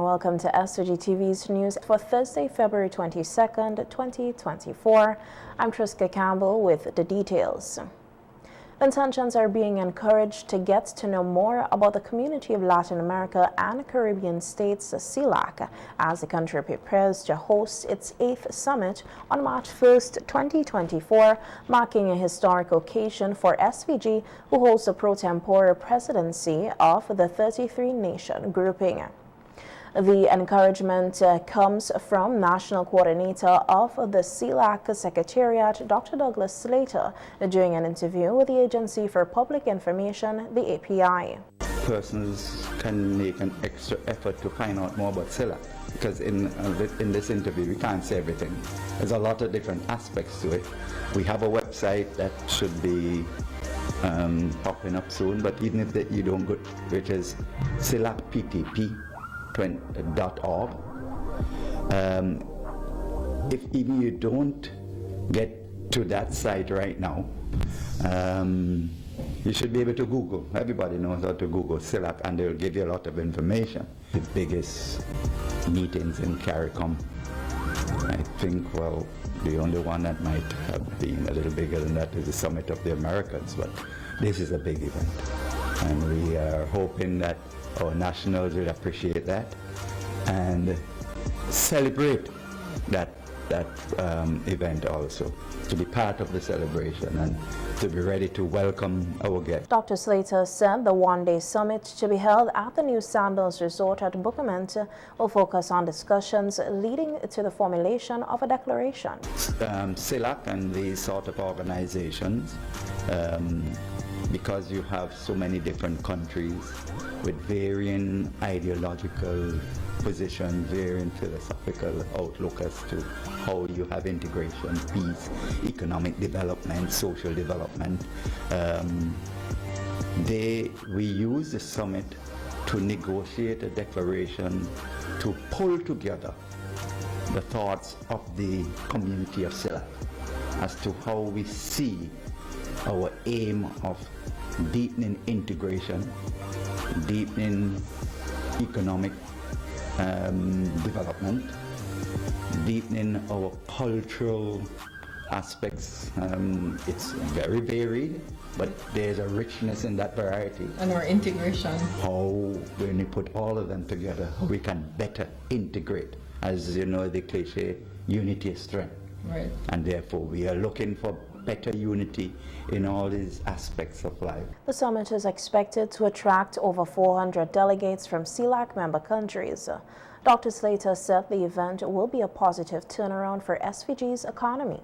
Welcome to SVG-TV's news for Thursday, February 22nd, 2024. I'm Triska Campbell with the details. Intentions are being encouraged to get to know more about the Community of Latin America and Caribbean States, CELAC, as the country prepares to host its 8th summit on March 1st, 2024, marking a historic occasion for SVG, who holds the pro tempore presidency of the 33-nation grouping. The encouragement comes from National Coordinator of the CELAC Secretariat, Dr. Douglas Slater, during an interview with the Agency for Public Information, the API. Persons can make an extra effort to find out more about CELAC, because in this interview we can't say everything. There's a lot of different aspects to it. We have a website that should be popping up soon, but even if you don't go, which is CELACPTP.org. If even you don't get to that site right now, you should be able to Google. Everybody knows how to Google CELAC, and they'll give you a lot of information. The biggest meetings in CARICOM, I think, well, the only one that might have been a little bigger than that is the Summit of the Americans, but this is a big event, and we are hoping that our nationals will appreciate that and celebrate that event also, to be part of the celebration and to be ready to welcome our guests. Dr. Slater said the one-day summit to be held at the New Sandals Resort at Bookament will focus on discussions leading to the formulation of a declaration. CELAC and these sort of organizations, because you have so many different countries with varying ideological positions, varying philosophical outlook as to how you have integration, peace, economic development, social development. We use the summit to negotiate a declaration to pull together the thoughts of the community of CELAC as to how we see our aim of deepening integration, deepening economic development, deepening our cultural aspects. It's very varied, but there's a richness in that variety. And our integration. How, when you put all of them together, how we can better integrate. As you know, the cliche, unity is strength. Right. And therefore, we are looking for better unity in all these aspects of life. The summit is expected to attract over 400 delegates from CELAC member countries. Dr. Slater said the event will be a positive turnaround for SVG's economy.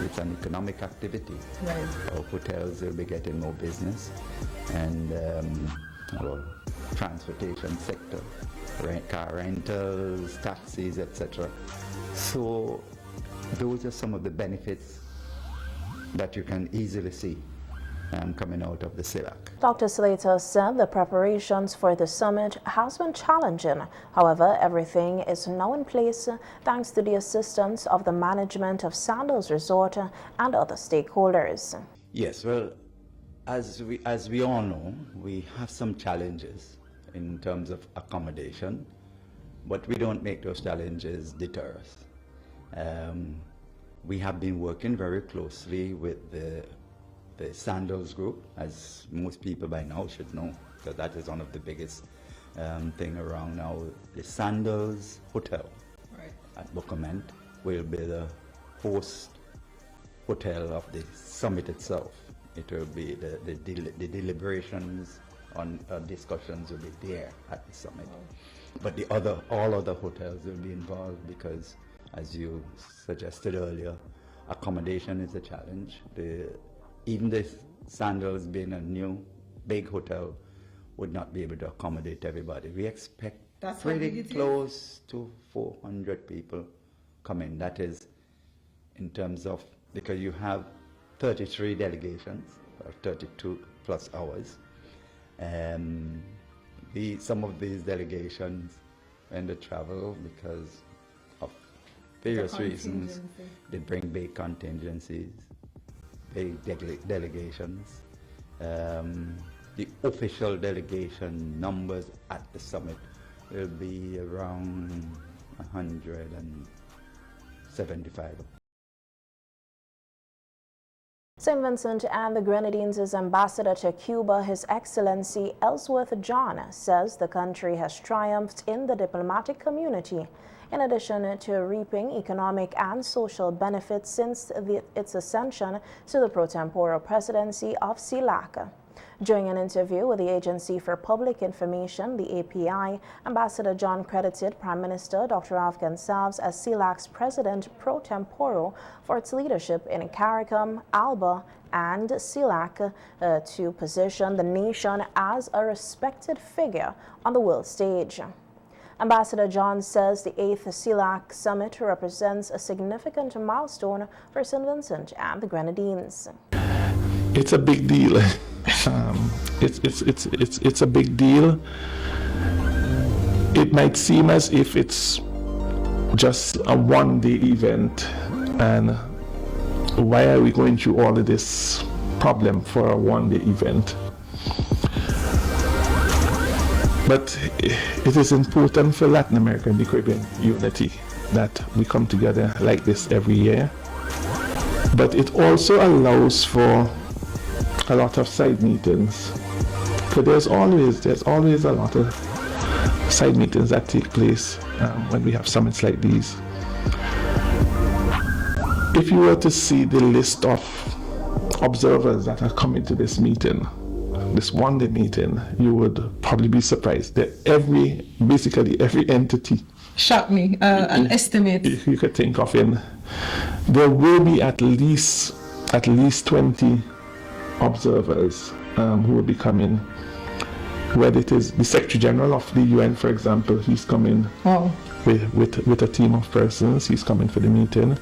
It's an economic activity. Right. Our hotels will be getting more business, and our transportation sector, car rentals, taxis, etc. So those are some of the benefits that you can easily see coming out of the CELAC. Dr. Slater said the preparations for the summit has been challenging. However, everything is now in place thanks to the assistance of the management of Sandals Resort and other stakeholders. Yes, well, as we all know, we have some challenges in terms of accommodation, but we don't make those challenges deter us. We have been working very closely with the Sandals Group, as most people by now should know, because that is one of the biggest thing around now. The Sandals Hotel at Bookament will be the host hotel of the summit itself. It will be the deliberations on discussions will be there at the summit. But all other hotels will be involved because, as you suggested earlier, accommodation is a challenge. Even the Sandals being a new big hotel would not be able to accommodate everybody. We expect pretty close to 400 people coming. That is in terms of, because you have 33 delegations, or 32 plus hours. Some of these delegations, when they travel, because of various reasons, they bring big contingencies, big delegations. The official delegation numbers at the summit It'll be around 175. St. Vincent and the Grenadines' ambassador to Cuba, His Excellency Ellsworth John, says the country has triumphed in the diplomatic community, in addition to reaping economic and social benefits since its ascension to the pro tempore presidency of CELAC. During an interview with the Agency for Public Information, the API, Ambassador John credited Prime Minister Dr. Afghan Salves as CELAC's president pro tempore for its leadership in CARICOM, ALBA, and CELAC to position the nation as a respected figure on the world stage. Ambassador John says the 8th CELAC Summit represents a significant milestone for St. Vincent and the Grenadines. It's a big deal. It's a big deal. It might seem as if it's just a one-day event, and why are we going through all of this problem for a one-day event? But it is important for Latin America and the Caribbean unity that we come together like this every year. But it also allows for a lot of side meetings. Because there's always a lot of side meetings that take place when we have summits like these. If you were to see the list of observers that are coming to this meeting, this one-day meeting, you would probably be surprised that basically every entity. Shock me, an estimate. You could think of there will be at least 20 observers who will be coming. Whether it is the Secretary General of the UN, for example, he's coming with a team of persons. He's coming for the meeting.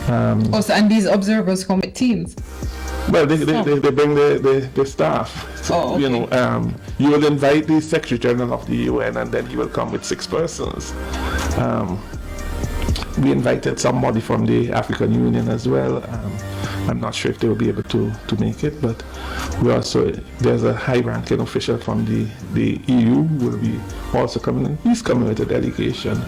And these observers come with teams? Well, they bring the staff. So, okay. You will invite the Secretary General of the UN, and then he will come with 6 persons. We invited somebody from the African Union as well. I'm not sure if they will be able to make it, but there's a high-ranking official from the EU who will be also coming in. He's coming with a delegation.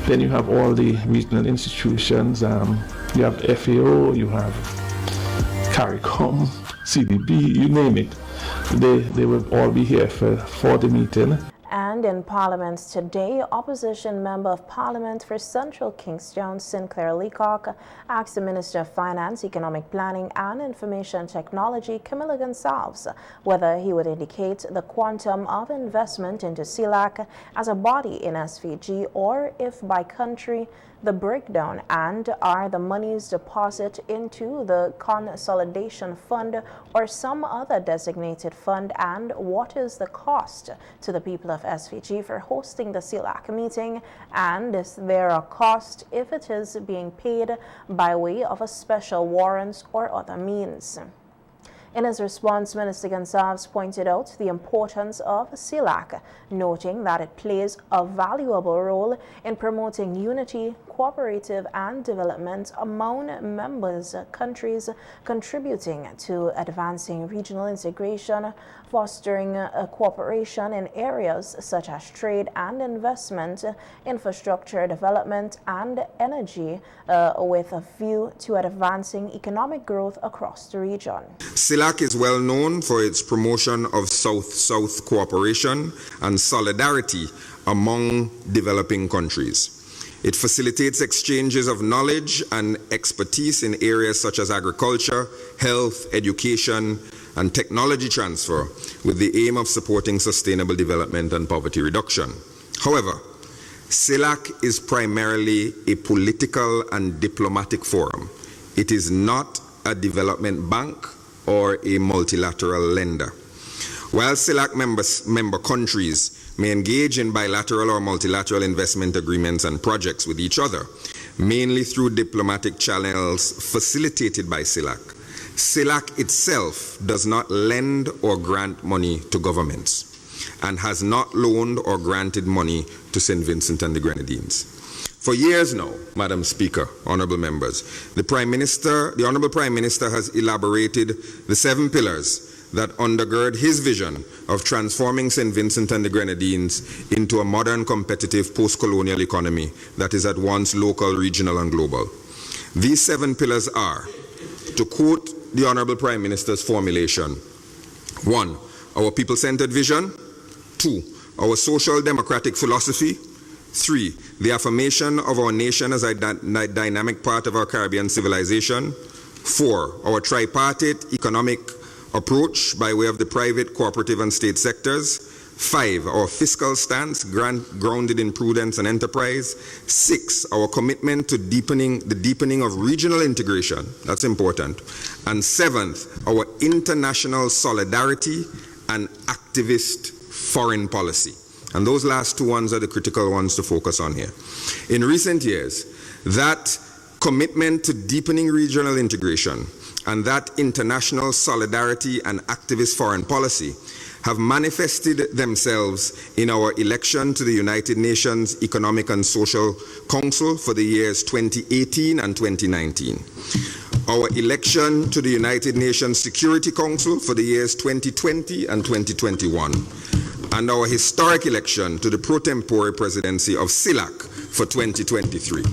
Then you have all the regional institutions. You have FAO, you have CARICOM, CDB, you name it. They will all be here for the meeting. And in Parliament today, Opposition Member of Parliament for Central Kingstown, Sinclair Leacock, asked the Minister of Finance, Economic Planning and Information Technology, Camilla Gonsalves, whether he would indicate the quantum of investment into CELAC as a body in SVG, or if by country the breakdown, and are the monies deposited into the consolidation fund or some other designated fund, and what is the cost to the people of SVG for hosting the CELAC meeting, and is there a cost if it is being paid by way of a special warrants or other means. In his response, Minister Gonsalves pointed out the importance of CELAC, noting that it plays a valuable role in promoting unity, cooperative and development among members countries, contributing to advancing regional integration, fostering cooperation in areas such as trade and investment, infrastructure development and energy, with a view to advancing economic growth across the region. CELAC is well known for its promotion of South-South cooperation and solidarity among developing countries. It facilitates exchanges of knowledge and expertise in areas such as agriculture, health, education, and technology transfer, with the aim of supporting sustainable development and poverty reduction. However, CELAC is primarily a political and diplomatic forum. It is not a development bank or a multilateral lender. While CELAC member countries may engage in bilateral or multilateral investment agreements and projects with each other, mainly through diplomatic channels facilitated by CELAC, CELAC itself does not lend or grant money to governments and has not loaned or granted money to St. Vincent and the Grenadines. For years now, Madam Speaker, honorable members, the Honorable Prime Minister has elaborated the 7 pillars that undergird his vision of transforming St. Vincent and the Grenadines into a modern, competitive, post-colonial economy that is at once local, regional, and global. These 7 pillars are, to quote the Honorable Prime Minister's formulation: 1. Our people-centered vision. 2. Our social democratic philosophy. 3. The affirmation of our nation as a dynamic part of our Caribbean civilization. 4. Our tripartite economic approach by way of the private, cooperative, and state sectors. 5. Our fiscal stance grounded in prudence and enterprise. 6. Our commitment to the deepening of regional integration. That's important. And 7th, our international solidarity and activist foreign policy. And those last 2 ones are the critical ones to focus on here. In recent years, that commitment to deepening regional integration and that international solidarity and activist foreign policy have manifested themselves in our election to the United Nations Economic and Social Council for the years 2018 and 2019. Our election to the United Nations Security Council for the years 2020 and 2021. And our historic election to the pro tempore presidency of CELAC for 2023.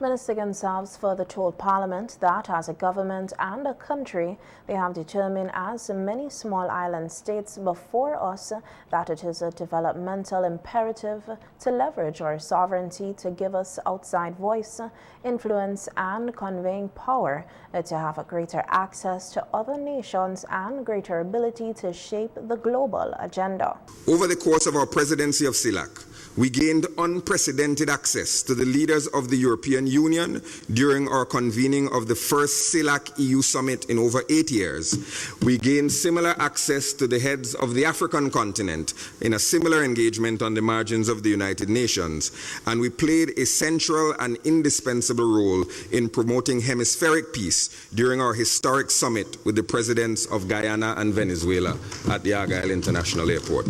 Minister Gonsalves further told Parliament that as a government and a country, they have determined, as many small island states before us, that it is a developmental imperative to leverage our sovereignty to give us outside voice, influence, and conveying power to have a greater access to other nations and greater ability to shape the global agenda. Over the course of our presidency of CELAC, we gained unprecedented access to the leaders of the European Union during our convening of the first CELAC EU summit in over 8 years. We gained similar access to the heads of the African continent in a similar engagement on the margins of the United Nations. And we played a central and indispensable role in promoting hemispheric peace during our historic summit with the presidents of Guyana and Venezuela at the Argyle International Airport.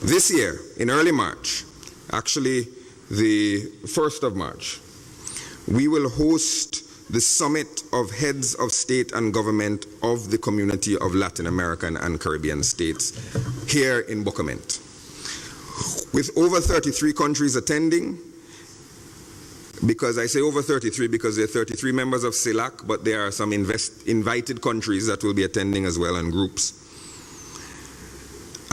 This year, in early March, actually the 1st of March, we will host the Summit of Heads of State and Government of the Community of Latin American and Caribbean States here in Bocamet. With over 33 countries attending, because I say over 33 because there are 33 members of CELAC, but there are some invited countries that will be attending as well, and groups.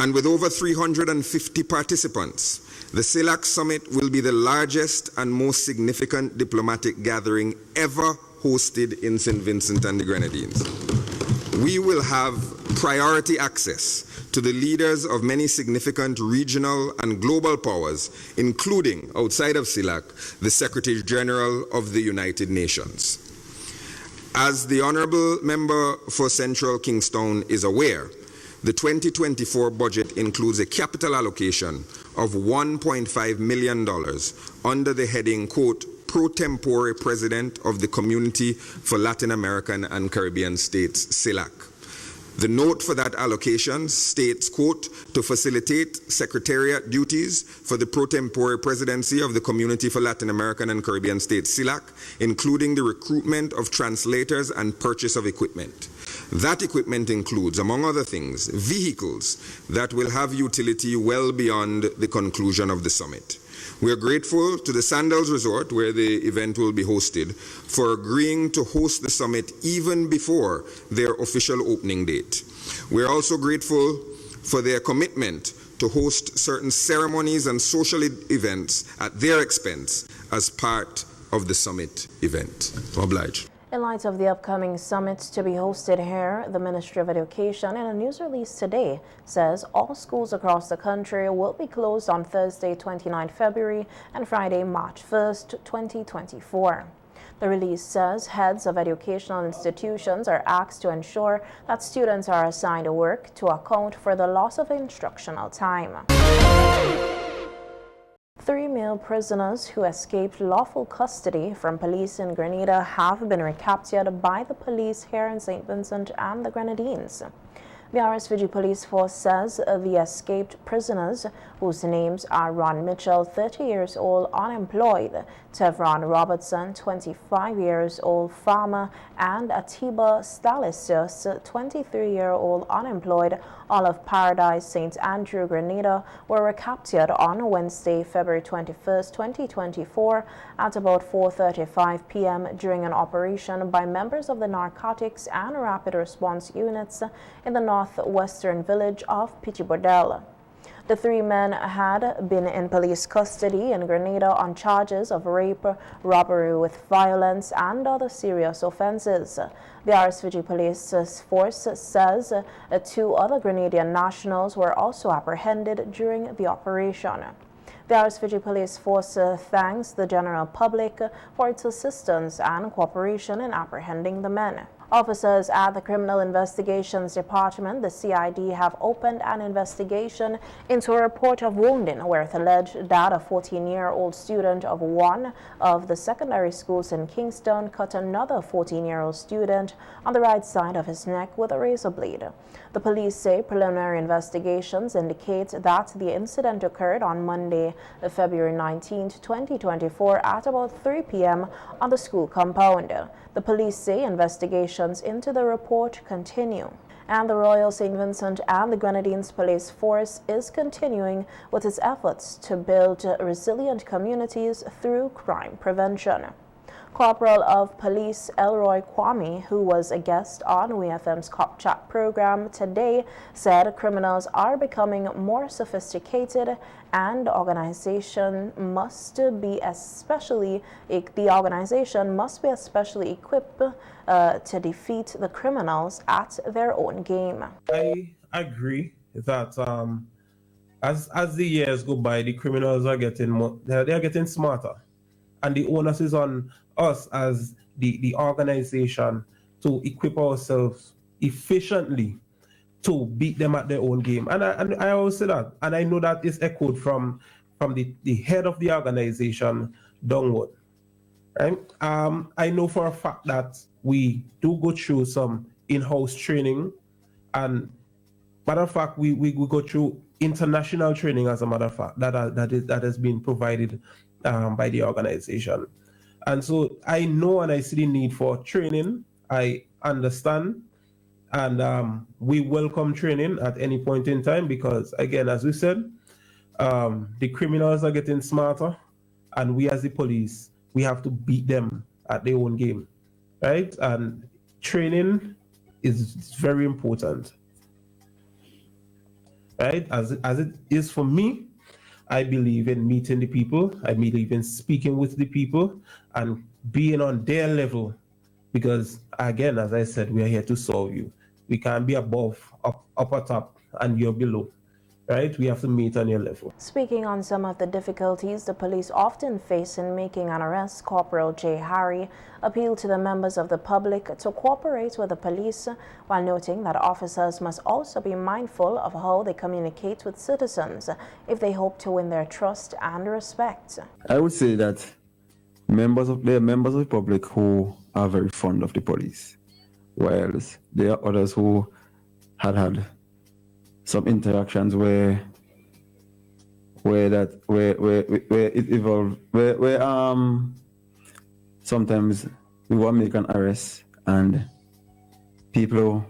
And with over 350 participants, the CELAC Summit will be the largest and most significant diplomatic gathering ever hosted in St. Vincent and the Grenadines. We will have priority access to the leaders of many significant regional and global powers, including, outside of CELAC, the Secretary General of the United Nations. As the Honourable Member for Central Kingstown is aware, the 2024 budget includes a capital allocation of $1.5 million under the heading, quote, pro tempore President of the Community for Latin American and Caribbean States, CELAC. The note for that allocation states, quote, to facilitate secretariat duties for the pro tempore presidency of the Community for Latin American and Caribbean States, CELAC, including the recruitment of translators and purchase of equipment. That equipment includes, among other things, vehicles that will have utility well beyond the conclusion of the summit. We are grateful to the Sandals Resort, where the event will be hosted, for agreeing to host the summit even before their official opening date. We are also grateful for their commitment to host certain ceremonies and social events at their expense as part of the summit event. Obliged. In light of the upcoming summit to be hosted here, the Ministry of Education, in a news release today, says all schools across the country will be closed on Thursday, 29 February and Friday, March 1st, 2024. The release says heads of educational institutions are asked to ensure that students are assigned work to account for the loss of instructional time. 3 male prisoners who escaped lawful custody from police in Grenada have been recaptured by the police here in St. Vincent and the Grenadines. The RSVG Police Force says the escaped prisoners, whose names are Ron Mitchell, 30 years old, unemployed, Tevron Robertson, 25 years old, farmer, and Atiba Stalisius, 23-year-old, unemployed, all of Paradise, St. Andrew, Grenada, were recaptured on Wednesday, February 21, 2024, at about 4:35 p.m. during an operation by members of the Narcotics and Rapid Response Units in the northwestern village of Pichibodel. The three men had been in police custody in Grenada on charges of rape, robbery with violence, and other serious offenses. The RSVG Police Force says two other Grenadian nationals were also apprehended during the operation. The RSVG Police Force thanks the general public for its assistance and cooperation in apprehending the men. Officers at the Criminal Investigations Department, the CID, have opened an investigation into a report of wounding where it alleged that a 14-year-old student of one of the secondary schools in Kingston cut another 14-year-old student on the right side of his neck with a razor blade. The police say preliminary investigations indicate that the incident occurred on Monday, February 19, 2024 at about 3 p.m. on the school compound. The police say investigations into the report continue. And the Royal St. Vincent and the Grenadines Police Force is continuing with its efforts to build resilient communities through crime prevention. Corporal of Police Elroy Kwame, who was a guest on WFM's Cop Chat program today, said criminals are becoming more sophisticated and the organization must be especially equipped to defeat the criminals at their own game. I agree that as the years go by, the criminals are getting smarter, and the onus is on us as the organization to equip ourselves efficiently to beat them at their own game. And I always say that, and I know that is echoed from the head of the organization downward. Right? I know for a fact that we do go through some in-house training, and matter of fact, we go through international training, as a matter of fact, that has been provided by the organization. And so I know and I see the need for training. I understand, and we welcome training at any point in time, because again, as we said, the criminals are getting smarter, and we as the police, we have to beat them at their own game, right? And training is very important, right? As it is for me, I believe in meeting the people. I believe in speaking with the people and being on their level, because again, as I said, we are here to solve you. We can't be above, up at top, and you're below, right? We have to meet on your level. Speaking on some of the difficulties the police often face in making an arrest, Corporal J. Harry appealed to the members of the public to cooperate with the police, while noting that officers must also be mindful of how they communicate with citizens if they hope to win their trust and respect. I would say that there are members of the public who are very fond of the police, whilst there are others who had some interactions where it evolved, where sometimes we want to make an arrest and people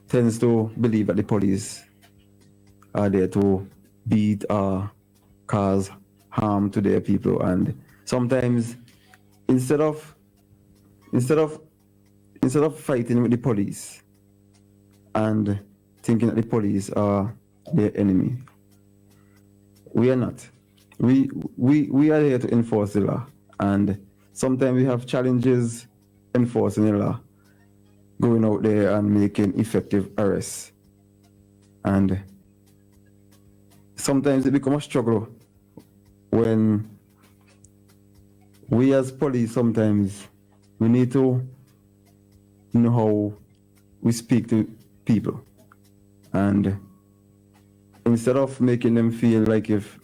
tends to believe that the police are there to beat or cause harm to their people, and sometimes instead of fighting with the police and thinking that the police are their enemy, we are not. We are here to enforce the law, and sometimes we have challenges enforcing the law, going out there and making effective arrests, and sometimes it becomes a struggle when we as police, sometimes we need to know how we speak to people, and instead of making them feel like if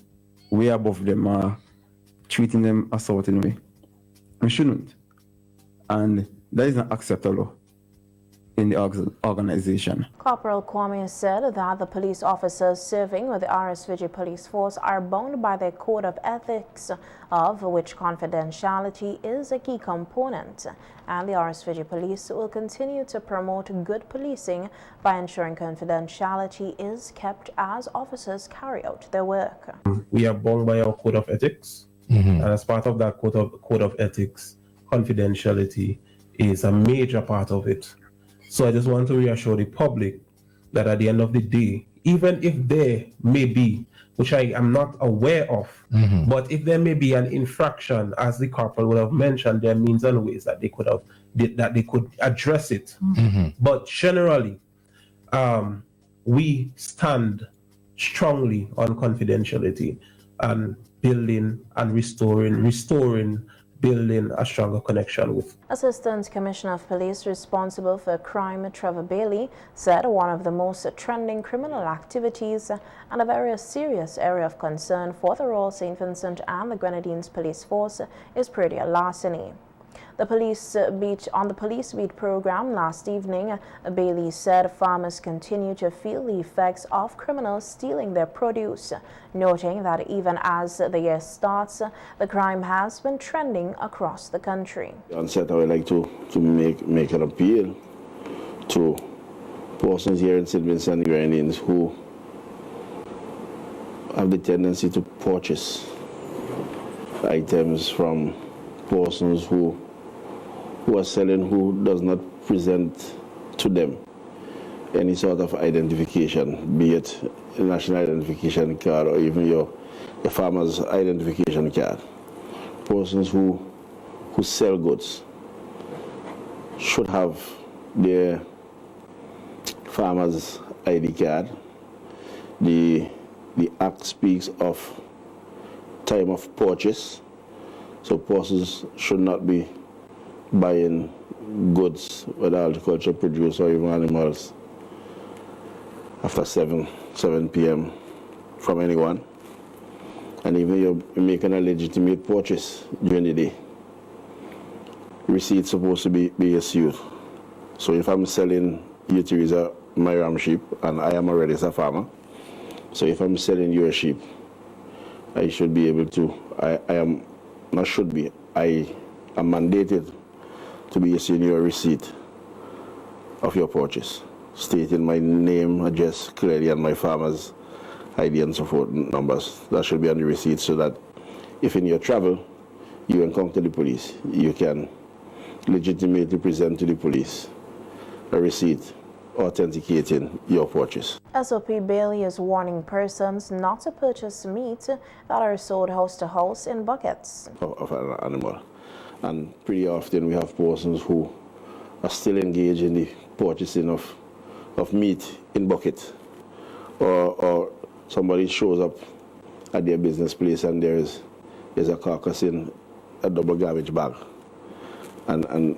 we are above them or treating them a certain way, we shouldn't, and that is not acceptable. in the organization. Corporal Kwame said that the police officers serving with the RSVG police force are bound by their code of ethics, of which confidentiality is a key component, and the RSVG police will continue to promote good policing by ensuring confidentiality is kept as officers carry out their work. We are bound by our code of ethics, and as part of that code of ethics, confidentiality is a major part of it. So I just want to reassure the public that at the end of the day, even if there may be, which I am not aware of, but if there may be an infraction, as the corporal would have mentioned, there are means and ways that they could address it. But generally, we stand strongly on confidentiality and building and restoring building a stronger connection with. Assistant Commissioner of Police responsible for crime, Trevor Bailey, said one of the most trending criminal activities and a very serious area of concern for the Royal St. Vincent and the Grenadines Police Force is predial larceny. On the police beat program last evening, Bailey said farmers continue to feel the effects of criminals stealing their produce, noting that even as the year starts, the crime has been trending across the country. On set, I would like to make an appeal to persons here in St. Vincent and the Grenadines who have the tendency to purchase items from persons who are selling who does not present to them any sort of identification, be it a national identification card or even your farmer's identification card. Persons who sell goods should have their farmer's ID card. The Act speaks of time of purchase, so persons should not be buying goods, whether agriculture produce or even animals, after 7 p.m. from anyone. And even you're making a legitimate purchase during the day, receipt's supposed to be issued. So if I'm selling you, Teresa, my ram sheep, and I am already a farmer, so if I'm selling you a sheep, I should be able to, I am mandated to be issuing you a receipt of your purchase, stating my name, address clearly, and my farmer's ID and so forth numbers. That should be on the receipt, so that if in your travel you encounter the police, you can legitimately present to the police a receipt authenticating your purchase. SOP Bailey is warning persons not to purchase meat that are sold house to house in buckets of an animal. And pretty often we have persons who are still engaged in the purchasing of meat in bucket, or somebody shows up at their business place and there's a carcass in a double garbage bag, and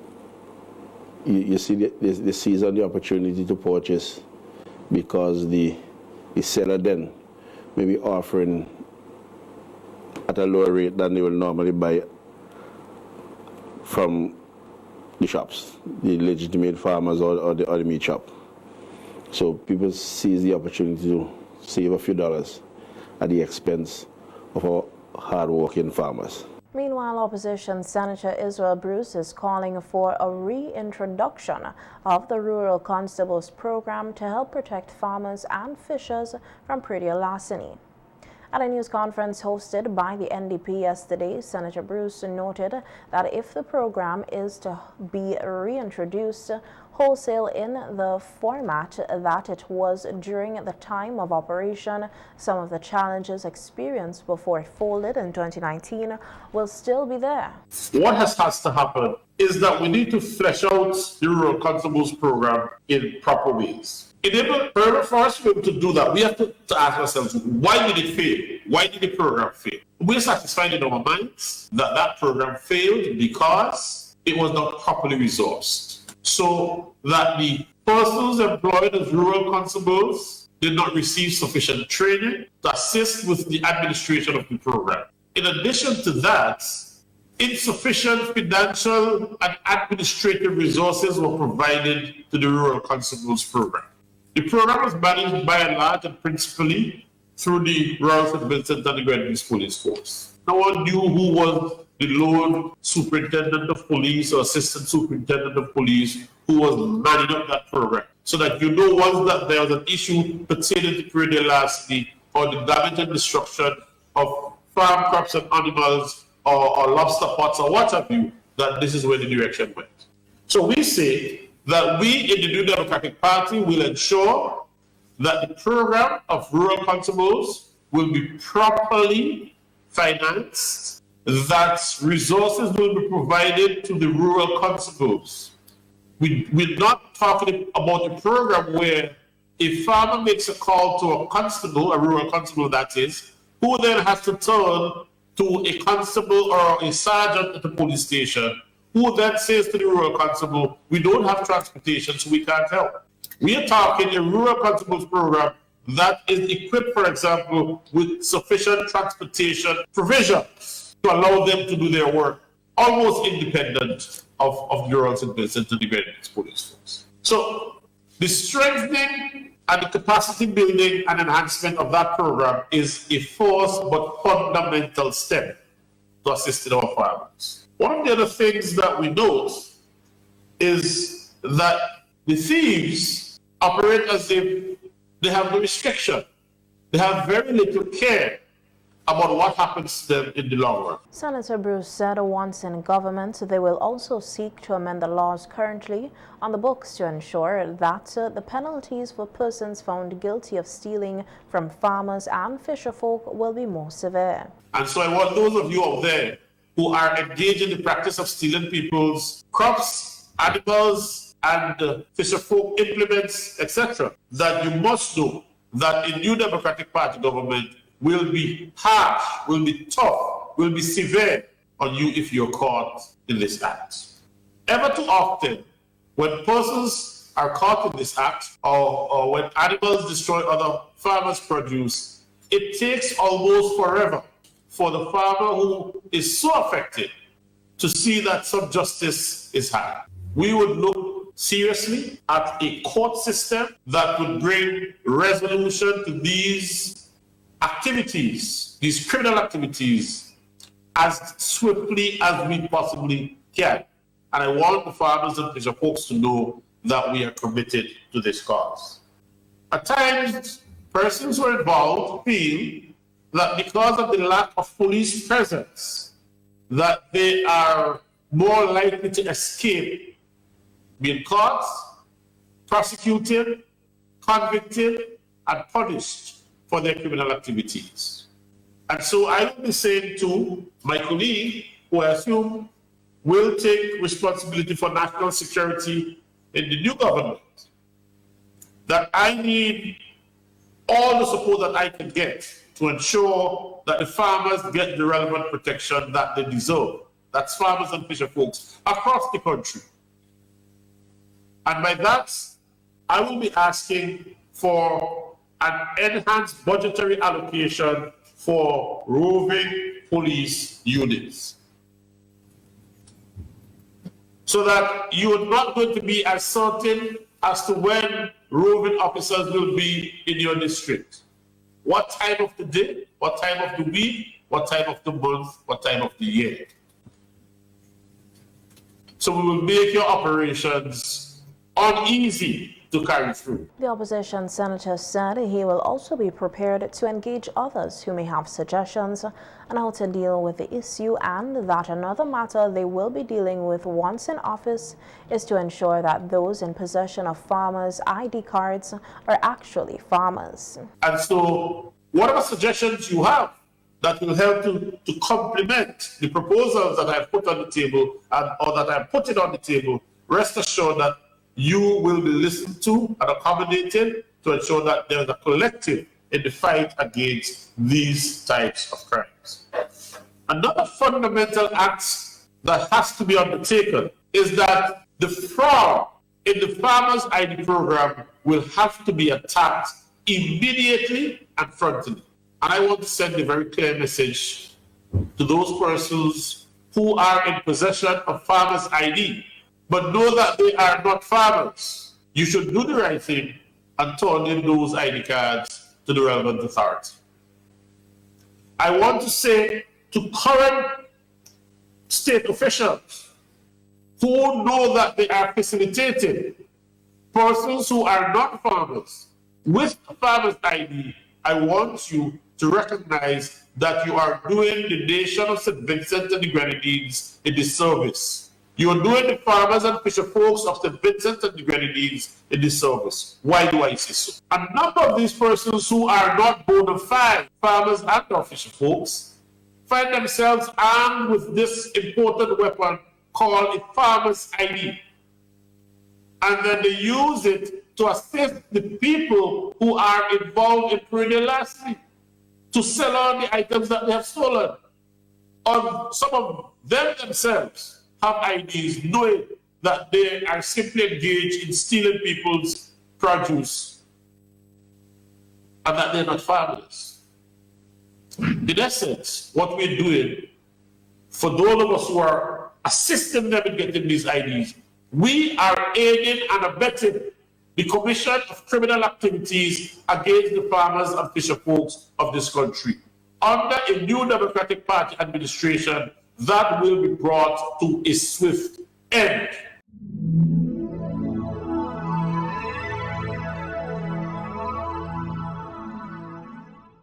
you see they seize on the opportunity to purchase because the seller then may be offering at a lower rate than they will normally buy from the shops, the legitimate farmers or the meat shop. So people seize the opportunity to save a few dollars at the expense of our hard-working farmers. Meanwhile, opposition Senator Israel Bruce is calling for a reintroduction of the Rural Constables program to help protect farmers and fishers from predial larceny. At a news conference hosted by the NDP yesterday, Senator Bruce noted that if the program is to be reintroduced wholesale in the format that it was during the time of operation, some of the challenges experienced before it folded in 2019 will still be there. What has to happen is that we need to flesh out the Rural Constables program in proper ways. In order for us to be able to do that, we have to ask ourselves, why did it fail? Why did the program fail? We're satisfied in our minds that that program failed because it was not properly resourced. So that the persons employed as rural constables did not receive sufficient training to assist with the administration of the program. In addition to that, insufficient financial and administrative resources were provided to the Rural Constables program. The program was managed by and large and principally through the Royal St. Vincent and the Grenadines Police Force. No one knew who was the lone superintendent of police or assistant superintendent of police who was managing up that program. So that you know once that there was an issue pertaining to perennial larceny or the damage and destruction of farm crops and animals or lobster pots or what have you, that this is where the direction went. So we say that we in the New Democratic Party will ensure that the program of rural constables will be properly financed, that resources will be provided to the rural constables. We're not talking about a program where a farmer makes a call to a constable, a rural constable that is, who then has to turn to a constable or a sergeant at the police station, who then says to the rural constable, we don't have transportation, so we can't help. We are talking a rural constables program that is equipped, for example, with sufficient transportation provisions to allow them to do their work, almost independent of the Royal St. Vincent and the Grenadines Police Force. So the strengthening and the capacity building and enhancement of that program is a first but fundamental step to assisting our farmers. One of the other things that we note is that the thieves operate as if they have no restriction. They have very little care about what happens to them in the long run. Senator Bruce said once in government, they will also seek to amend the laws currently on the books to ensure that the penalties for persons found guilty of stealing from farmers and fisherfolk will be more severe. And so I want those of you out there who are engaged in the practice of stealing people's crops, animals, and fisherfolk implements, etc., that you must know that a New Democratic Party government will be harsh, will be tough, will be severe on you if you're caught in this act. Ever too often, when persons are caught in this act, or when animals destroy other farmers' produce, it takes almost forever for the farmer who is so affected to see that some justice is had. We would look seriously at a court system that would bring resolution to these activities, these criminal activities, as swiftly as we possibly can. And I want the farmers and fisher folks to know that we are committed to this cause. At times, persons who are involved feel that because of the lack of police presence, that they are more likely to escape being caught, prosecuted, convicted, and punished for their criminal activities. And so I will be saying to my colleague, who I assume will take responsibility for national security in the new government, that I need all the support that I can get to ensure that the farmers get the relevant protection that they deserve. That's farmers and fisher folks across the country. And by that, I will be asking for an enhanced budgetary allocation for roving police units, so that you are not going to be as certain as to when roving officers will be in your district. What time of the day, what time of the week, what time of the month, what time of the year. So we will make your operations uneasy to carry through. The opposition senator said he will also be prepared to engage others who may have suggestions on how to deal with the issue, and that another matter they will be dealing with once in office is to ensure that those in possession of farmers' ID cards are actually farmers. And so whatever suggestions you have that will help to complement the proposals that I've put on the table or that I'm putting on the table, rest assured that you will be listened to and accommodated to ensure that there is a collective in the fight against these types of crimes. Another fundamental act that has to be undertaken is that the fraud in the Farmers' ID program will have to be attacked immediately and frontally. And I want to send a very clear message to those persons who are in possession of farmers' ID, but know that they are not farmers. You should do the right thing and turn in those ID cards to the relevant authority. I want to say to current state officials who know that they are facilitating persons who are not farmers with a farmer's ID, I want you to recognize that you are doing the nation of St. Vincent and the Grenadines a disservice. You are doing the farmers and fisher folks of St. Vincent and the Grenadines a disservice. Why do I say so? A number of these persons who are not bona fide farmers and or fisher folks find themselves armed with this important weapon called a farmer's ID. And then they use it to assist the people who are involved in perennial larceny to sell on the items that they have stolen. Or some of them themselves have IDs knowing that they are simply engaged in stealing people's produce and that they're not farmers. In essence, what we're doing, for those of us who are assisting them in getting these IDs, we are aiding and abetting the commission of criminal activities against the farmers and fisher folks of this country. Under a new Democratic Party administration, that will be brought to a swift end.